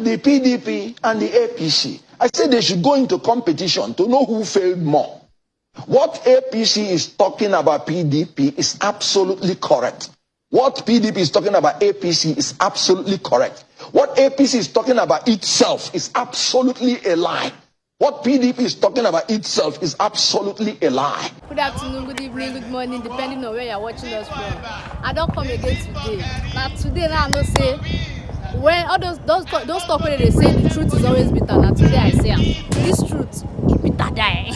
the PDP and the APC. I said they should go into competition to know who failed more. What APC is talking about PDP is absolutely correct. What PDP is talking about APC is absolutely correct. What APC is talking about itself is absolutely a lie. What PDP is talking about itself is absolutely a lie. Good afternoon, good evening, good morning, depending on where you're watching us from. I don't come again today. Now today, I know say when all those talk where they say the truth is always bitter. Now today I say this truth is bitter die.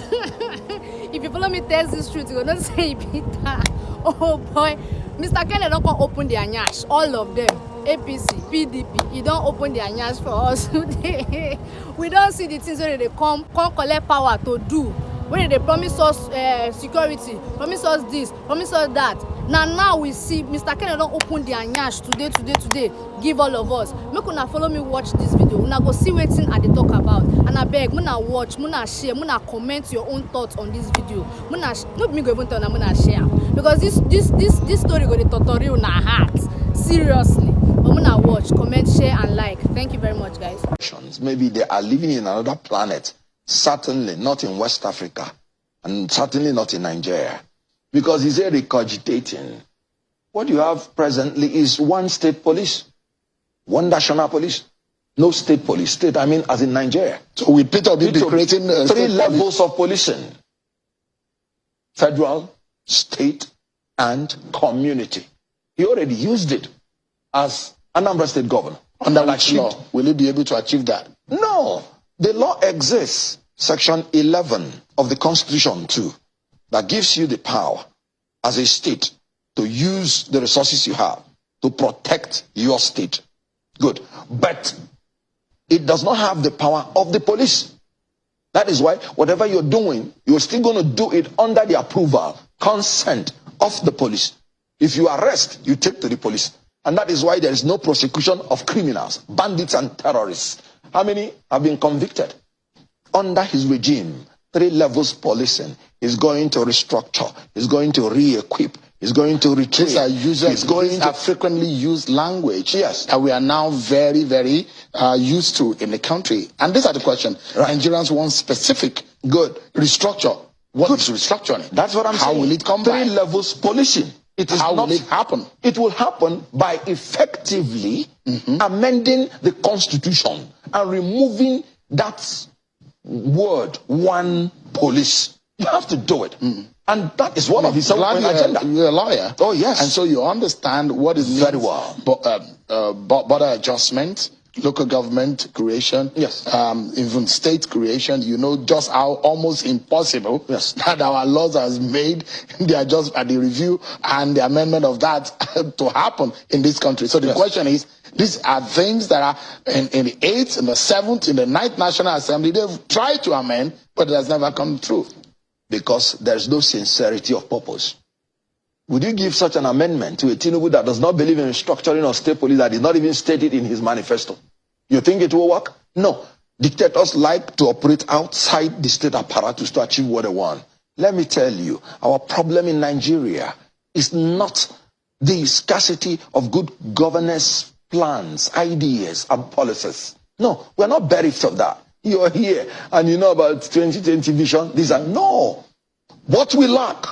If you follow me test this truth, you're gonna say it bitter. Oh boy, Mr. Kenneth don't come open their nyash, all of them. APC, PDP, you don't open their nyash for us today. We don't see the things where they come collect power to do. When they promise us security, promise us this, promise us that. Now we see Mr. Kenneth don't open their nyash today. Give all of us. Make una follow me watch this video. Una go see wetin I dey talk about. And I beg, muna watch, muna share, muna comment your own thoughts on this video. Not me go even tell una muna share. Because this story go dey torture una heart. Seriously. But muna watch, comment, share, and like. Thank you very much, guys. Maybe they are living in another planet. Certainly not in West Africa. And certainly not in Nigeria. Because he's here regurgitating. What you have presently is one state police. One national police. No state police. State, I mean, as in Nigeria. So with Peter be creating three levels of policing. Federal, state, and community. He already used it as Anambra State governor. Under which law will he be able to achieve that? No. The law exists. Section 11 of the Constitution too. That gives you the power as a state to use the resources you have to protect your state. Good. But it does not have the power of the police. That is why whatever you're doing, you're still going to do it under the approval, consent of the police. If you arrest, you take to the police. And that is why there is no prosecution of criminals, bandits and terrorists. How many have been convicted? Under his regime, 3 levels policing. He's going to restructure. He's going to re-equip. He's going to retrain. These are frequently used language that we are now very, very used to in the country. And these are the questions. Right. Nigerians want specific restructure. What is restructuring? That's what I'm saying. How will it come by? 3 levels policing. How will it happen? It will happen by effectively amending the Constitution and removing that word, one police. You have to do it. And that is one of his agenda. You're a lawyer. Oh, yes. And so you understand what is very well. Border adjustment, local government creation, even state creation. You know just how almost impossible that our laws has made. They are just at the review and the amendment of that to happen in this country. So the question is, these are things that are in the 8th, in the 7th, in the 9th National Assembly. They've tried to amend, but it has never come true. Because there's no sincerity of purpose. Would you give such an amendment to a Tinubu that does not believe in restructuring of state police, that is not even stated in his manifesto? You think it will work? No. Dictators like to operate outside the state apparatus to achieve what they want. Let me tell you, our problem in Nigeria is not the scarcity of good governance plans, ideas, and policies. No, we're not bereft of that. You're here and you know about 2020 vision. No. What we lack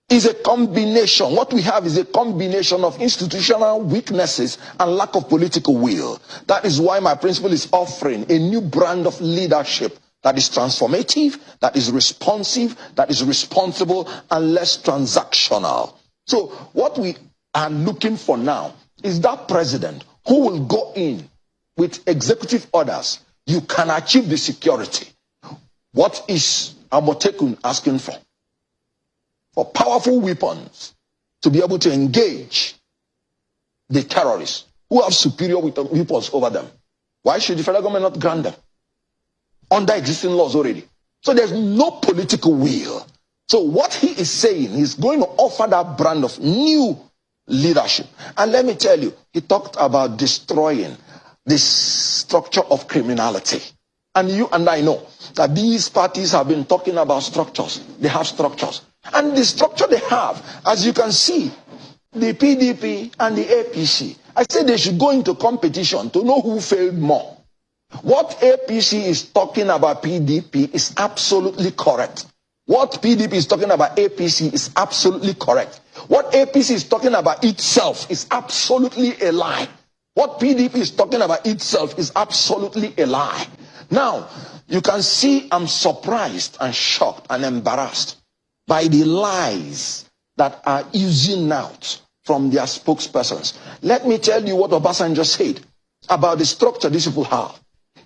is a combination. What we have is a combination of institutional weaknesses and lack of political will. That is why my principal is offering a new brand of leadership that is transformative, that is responsive, that is responsible, and less transactional. So what we are looking for now is that president who will go in with executive orders. You can achieve the security. What is Amotekun asking for? For powerful weapons to be able to engage the terrorists who have superior weapons over them. Why should the federal government not grant them? Under existing laws already. So there's no political will. So what he is saying, he's going to offer that brand of new leadership. And let me tell you, he talked about destroying this structure of criminality. And you and I know that these parties have been talking about structures. They have structures. And the structure they have, as you can see, the PDP and the APC, I said they should go into competition to know who failed more. What APC is talking about PDP is absolutely correct. What PDP is talking about APC is absolutely correct. What APC is talking about itself is absolutely a lie. What PDP is talking about itself is absolutely a lie. Now, you can see I'm surprised and shocked and embarrassed by the lies that are oozing out from their spokespersons. Let me tell you what Obasanjo said about the structure these people have.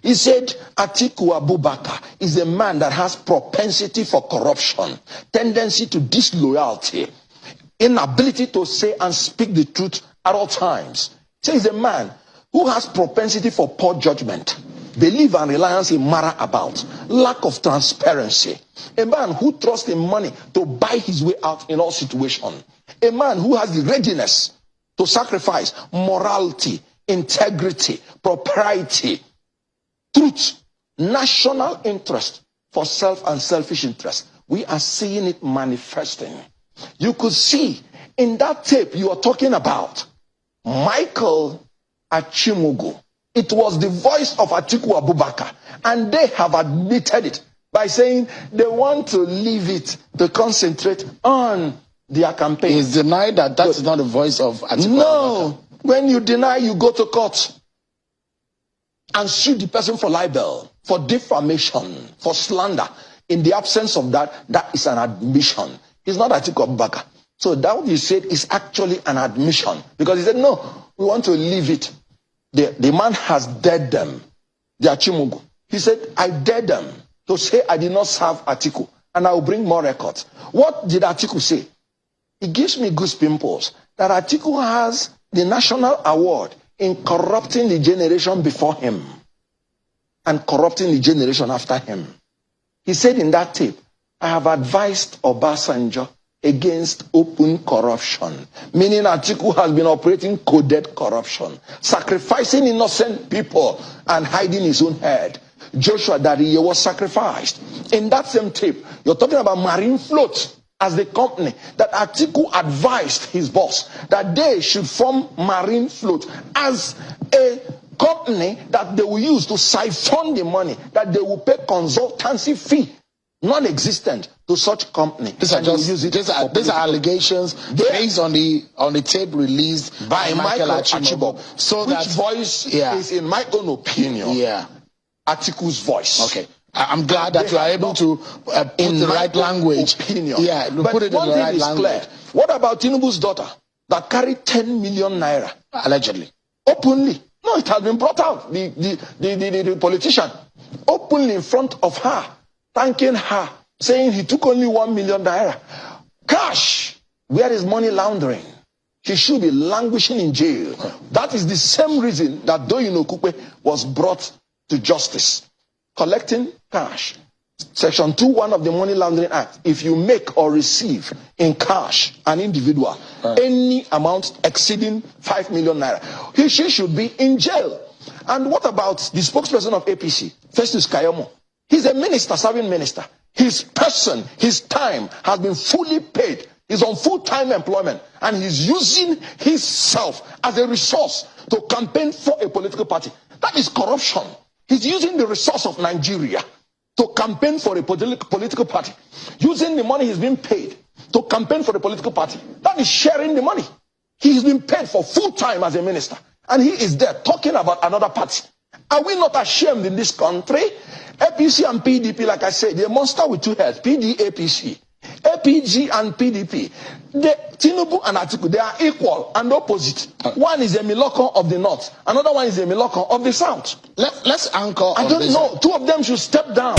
He said Atiku Abubakar is a man that has propensity for corruption, tendency to disloyalty, inability to say and speak the truth at all times. So he's a man who has propensity for poor judgment, belief and reliance in matter about, lack of transparency, a man who trusts in money to buy his way out in all situations, a man who has the readiness to sacrifice morality, integrity, propriety, truth, national interest for self and selfish interest. We are seeing it manifesting. You could see in that tape you are talking about Michael Achimugu. It was the voice of Atiku Abubakar, and they have admitted it by saying they want to leave it to concentrate on their campaign. He's denied that that is not the voice of Atiku Abubakar. No, when you deny, you go to court and sue the person for libel, for defamation, for slander. In the absence of that, that is an admission. It's not Atiku Abubakar. So that what he said is actually an admission. Because he said, no, we want to leave it. The man has dared them, the Achimugu. He said, I dared them to say I did not serve Atiku, and I will bring more records. What did Atiku say? It gives me goose pimples that Atiku has the national award in corrupting the generation before him and corrupting the generation after him. He said in that tape, I have advised Obasanjo against open corruption, meaning Atiku has been operating coded corruption, sacrificing innocent people and hiding his own head. Joshua Dariye was sacrificed. In that same tape, you're talking about Marine Float as the company that Atiku advised his boss that they should form Marine Float as a company that they will use to siphon the money, that they will pay consultancy fee, non-existent, to such company. These are allegations based on the tape released by Michael Achimugu. So which voice is, in my own opinion, Atiku's voice. Okay. I'm glad that you are able to put the right language. Yeah, put it in the right language. What about Tinubu's daughter that carried 10 million naira? Allegedly. Openly. No, it has been brought out. The politician openly in front of her, thanking her, saying he took only 1 million naira. Cash. Where is money laundering? He should be languishing in jail. That is the same reason that Doyin Okupe was brought to justice. Collecting cash. Section 2(1) of the Money Laundering Act. If you make or receive in cash an individual any amount exceeding 5 million naira, she should be in jail. And what about the spokesperson of APC, Festus Kayomo? He's a minister, serving minister. His person, his time has been fully paid. He's on full-time employment, and he's using himself as a resource to campaign for a political party. That is corruption. He's using the resource of Nigeria to campaign for a political party. Using the money he's been paid to campaign for a political party. That is sharing the money. He's been paid for full time as a minister. And he is there talking about another party. Are we not ashamed in this country? APC and PDP, like I said, they're a monster with two heads. APC. APG and PDP. Tinubu and Atiku, they are equal and opposite. One is a Miloko of the north. Another one is a Miloko of the south. Let's anchor on this. I don't know. Two of them should step down.